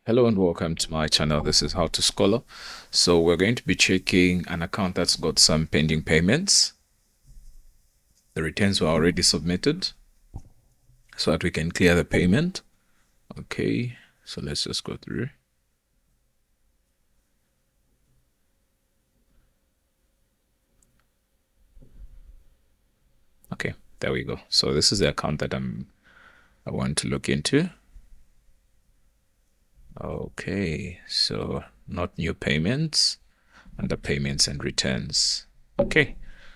Hello and welcome to my channel. This is How to Scholar. So we're going to be checking an account that's got some pending payments. The returns were already submitted so that we can clear the payment. Okay, so let's just go through. Okay, there we go. So this is the account that I want to look into. Okay, so not new payments, under payments and returns. Okay,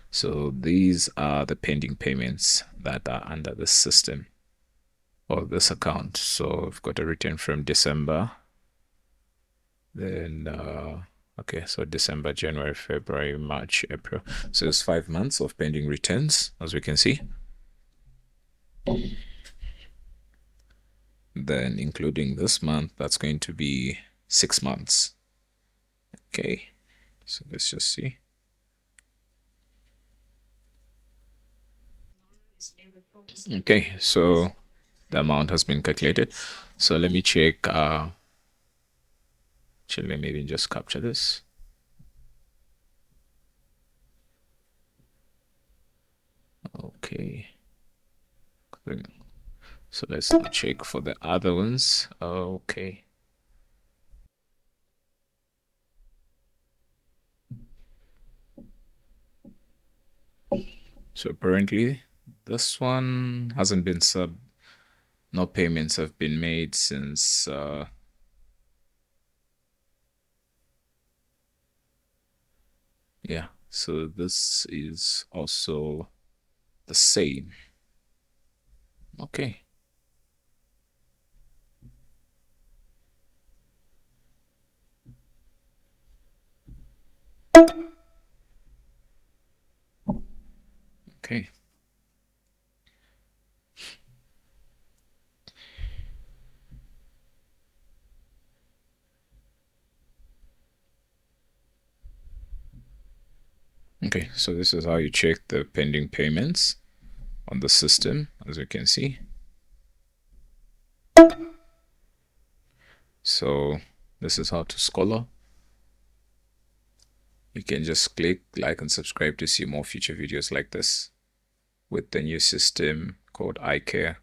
so these are the pending payments that are under the system or this account. So I've got a return from December. Then okay, so December, January, February, March, April. So it's 5 months of pending returns, as we can see. Then including this month, that's going to be 6 months. Okay, so let's just see. Okay, so the amount has been calculated. So let me check. Actually, maybe just capture this. Okay. So let's check for the other ones. Okay. So apparently this one hasn't been sub. No payments have been made since yeah. So this is also the same. Okay. Okay. Okay, so this is how you check the pending payments on the system, as you can see. So this is How to Scholar. You can just click like and subscribe to see more future videos like this with the new system called iCare.